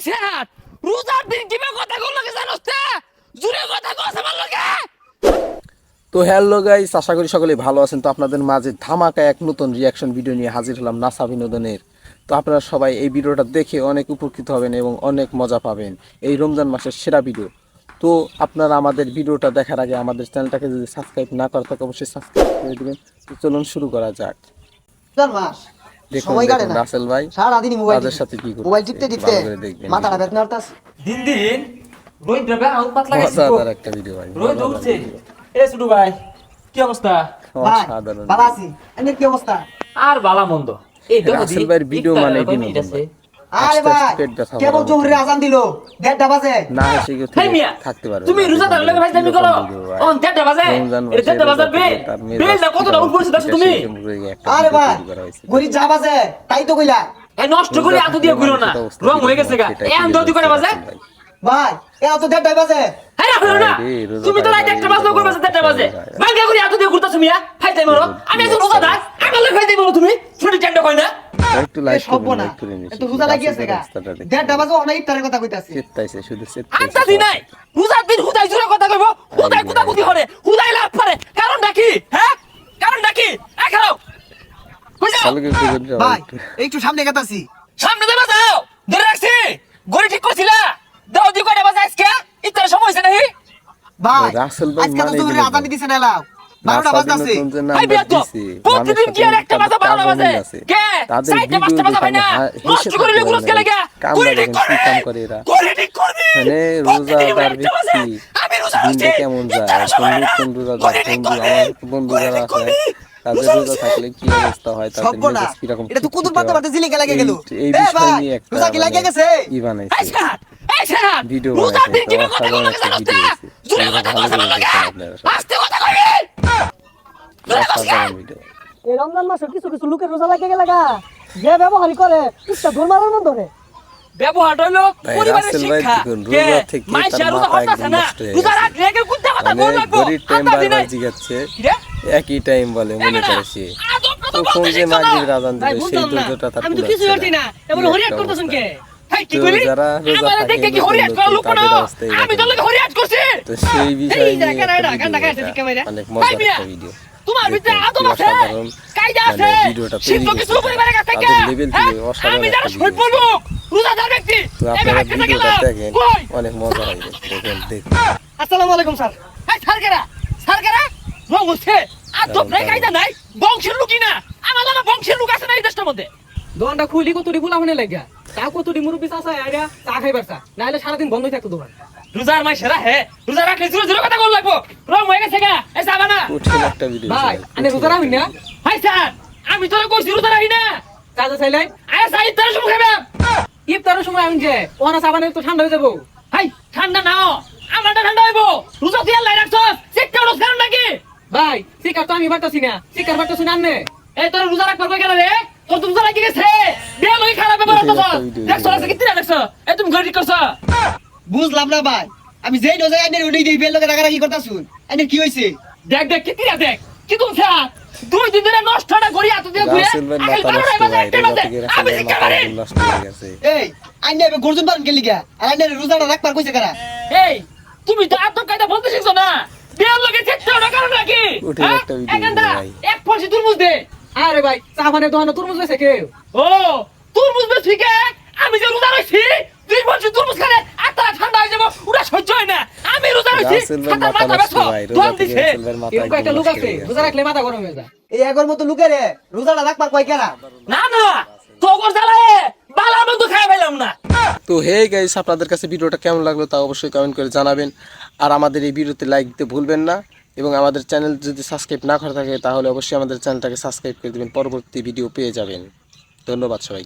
সেহাত রোজার দিন কিভাবে কথা কল লাগে জানোস তে জুরে কথা কস আমার লগে। তো হ্যালো গাইস, আশা করি সকলেই ভালো আছেন। তো আপনাদের মাঝে ধামাকা এক নতুন রিয়াকশন ভিডিও নিয়ে হাজির হলাম নাসা বিনোদনের। তো আপনারা সবাই এই ভিডিওটা দেখে অনেক উপকৃত হবেন এবং অনেক মজা পাবেন। এই রমজান মাসের সেরা ভিডিও। তো আপনারা আমাদের ভিডিওটা দেখার আগে আমাদের চ্যানেলটাকে যদি সাবস্ক্রাইব না করে থাকে অবশ্যই সাবস্ক্রাইব করে দিবেন। তো চলুন শুরু করা যাক। দেখুন রাসেল ভাই সারাদিনই মোবাইলের সাথে কি করছে, মোবাইল টিপতে টিপতে মাথাটা ব্যথা করতেছে। দিন দিন রোহিত ভাই আউট পাতলা গেছে। মজাদার একটা ভিডিও ভাই। রোহিত উঠছে। এ সুডু ভাই কি অবস্থা? অসাধারণ। ভালো আছি। এর কি অবস্থা? আর বালা মন্দ। এই দেখো রাসেল ভাইয়ের ভিডিও মানে বিনোদন। আরে ভাই কেবল জোহরের আজান দিল 1:30 বাজে না এসে কেউ থাকতে পারবে। তুমি রোজাদার লাগে ভাই তুমি করো অন 1:30 বাজে। এটা 1:30 বাজে বেল না কতটা উপর পড়ছে দেখো তুমি। আরে ভাই গরি যা বাজে তাই তো কইলা। এই নষ্ট করে এত দিয়ে ঘুরো না, রং হয়ে গেছে গা। এম দদি করে বাজে ভাই এ তো 1:30 বাজে। আরে রাখো না তুমি তো রাত 1টা বাজে করে বাজে 1:30 বাজে ভাঙ্গা করে এত দিয়ে ঘুরতাছ মিয়া। ফাইতে মারো আমি একজন রোজাদার আমার লাগে ফাইতে মারো তুমি ছুটি টাইমটা কই না। একটু লাইক করুন, লাইক করে নিন। একটু রোজা লাগিয়েছে গা 1:30 বাজে অনেক ইফতারের কথা কইতাছি। চেতাইছে শুধু আচ্ছা দিন নাই রোজার দিন হুদাই জুরে কথা কইবো হুদাই কুতাকুতি হরে হুদাই লাভ পারে কারণটা কি? হ্যাঁ কারণটা কি? এ খাও কই যাও ভাই একটু সামনে গেতাছি। সামনে দেবা যাও ধরে রাখছি গড়ি ঠিক করছিলা দাও দি কয়টা বাজে আজকে ইত্তার সময় হইছে নাহি। ভাই রাসেল ভাই আজকে তো মানে জোহরের আজান দিছে না লাও 12টা বাজতাছে। ভাই বিয়া তো প্রতিদিন কি আর একটা বাজে 12টা বাজে কে সাইডে পাঁচটা বাজে ভাই না নষ্ট করে গুলোস কে লাগা গড়ি ঠিক করে কাম করে এরা গড়ি ঠিক করবি মানে রোজাদার ব্যক্তি আমি রোজা দিনটা কেমন যায়, কোন রোজাদার বন্ধু আমার বন্ধু যারা আছে তাদের রোজা থাকলে কি অবস্থা হয়, তাদের মেজাজ কি রকম। এটা তো কুদুর পাতা পাতা জিলিঙ্গা লাগে গেল। এই বিষয় নিয়ে একটা রোজা কি লাগে গেছে ই বানাইছে এই স্যার ভিডিও রোজার দিন কি বানাইছে, কথা অসাধারণ একটা ভিডিও হয়েছে। জুরে কথা ভালো কস করে আমার দেখেন লগে আপনারা সবাই। আস্তে কথা কইবি অসাধারণ ভিডিও। এই রমজান মাসে কিছু কিছু লোকের রোজা লাগে গেলাগা যে ব্যবহারই করে একটা ধর্মার মন ধরে ব্যবহার হলো ভাই, পরিবারের রাসেল ভাই শিক্ষা দেখুন, কে রোজা থেকে মাইশা তার রোজা মাথা হতাছে একদম না নষ্ট হয়ে রোজা গেছে। রাখলে কেউ কুত্তা কথা মানে বল লাগবো ঘড়ির টাইম আন্দা দিনে বারবার জিগাচ্ছে, কি রে একই টাইম বলে মনে করে সে। কখন যে মাগরিবের আজান দিবে সেই ধৈর্যটা তার আমি তো কিছু জানি না এমন হরিয়াট করতেছেন কে? ভাই কি তো কইলি যারা রোজা আমার থাকে দেখে কি নতুন হরিয়াট নতুন করা লোক না তাদের অবস্থা এরকম। আমি তো লাগে হরিয়াট করছি তো সেই বিষয় এই যে নিয়ে কানাডা, একটা কানাডা ভিডিও খাইছে ঠিক কামাইরা। অনেক ভাই মজার মিয়া, একটা ভিডিও। তোমার ভিতরে দেখুন, আদব কি আছে অসাধারণ কায়দা আছে মানে ভিডিওটা তৈরি শিক্ষক কিছু করেছে। পরিবারের কাছ থেকে তাদের লেভেল থেকে অসাধারণ আমি একটা যারা ভিডিও শহীদ বলবো রোজাদার ব্যক্তি তো আপনারা ভিডিওটা দেখেন, অনেক মজা হবে। দেখুন আসসালামু আলাইকুম স্যার। এই সারকেরা রং হচ্ছে আর তো কারণ কায়দা নাই বংশের লোকই না আমার না বংশের লোক আছে না এই দেশটার মধ্যে দোকানটা খুলি কতটি ফুলা মনে লাগা তা কতটি মুরব্বি চাচা আইরা চা খাইবার চা নাইলে সারাদিন বন্ধই থাকতো দোকান। রোজার মাই সেরা হে রোজা রাখলে জোরে জোরে কথা বল লাগবো রং হয়ে গেছে গা এই সাবা না কঠিন একটা ভিডিও ভাই আনে রোজা রাখি না হাই স্যার আমি তোরে কইছি রোজা রাখি না চাচা চাইলাই আরে সাই তোর সময় খাবে ইফতারের সময় আমি যে ওনা সাবানে তো ঠান্ডা হয়ে যাবো। হাই ঠান্ডা নাও আমারটা ঠান্ডা হইবো রোজা তুই আল্লাহ রাখছস চেকটা ওর কারণ নাকি ভাই শিকার তো আমি পারতাছি না শিকার পারতাছি না আনে এই তোর রোজা রাখবার কই গেল রে তোর তো রোজা লাগি গেছে বিয়া লই খারাপ ব্যাপার হতো দেখছ আছে কি তিরা দেখছ এই তুমি ঘড়ি করছ বুঝলাম না ভাই আমি যেই রোজা আইনের ওই দিই বেল লোকে রাগারাগি করতাছুন। আইনের কি হইছে? দেখ দেখ কি তিরা দেখ কি তুমি স্যার 2 দিন ধরে নষ্টটা করি এত দিয়ে ঘুরে রাসেল ভাই মাথা নষ্ট ভাই, রোজা থেকে রাসেল ভাই মাথা একদম নষ্ট হয়ে গেছে। এই আইনে গর্জন পান গেলি গা আর আইনের রোজাটা রাখবার কইছে কারা? এই তুমি তো আদব কায়দা বলতে শিখছো না বিয়ার লগে চেকটা ওর কারণ নাকি কঠিন একটা ভিডিও এখানটা ভাই। এক পয়সা তুরমুজ দে আরে ভাই সাবানের দোকানে তরমুজ বেছে কেউ ও তুরমুজ বেশি কে আমি যে রোজা রইছি 2 বছর তুরমুজ খেলে আত্মা ঠান্ডা হয়ে যাবো ওটা সহ্য হয় না আমি রোজা রইছি রাসেল ভাই মাথা নষ্ট ভাই, রোজা থেকে রাসেল ভাইয়ের মাথা এরকম একটা একদম লোক নষ্ট আছে হয়ে গেছে। রোজা রাখলে মাথা গরম হয়ে যায়। এই এগর মতো লোকেরে রোজাটা রাখবার কই কারা? না না তোর জ্বালায় বালা মতো খাই পেলাম না তো হে গাইস, আপনাদের কাছে ভিডিওটা কেমন লাগলো তা অবশ্যই কমেন্ট করে জানাবেন। আর আমাদের এই ভিডিওতে লাইক দিতে ভুলবেন না এবং আমাদের চ্যানেল যদি সাবস্ক্রাইব না করা থাকে তাহলে অবশ্যই আমাদের চ্যানেলটাকে সাবস্ক্রাইব করে দিবেন, পরবর্তী ভিডিও পেয়ে যাবেন। ধন্যবাদ সবাই।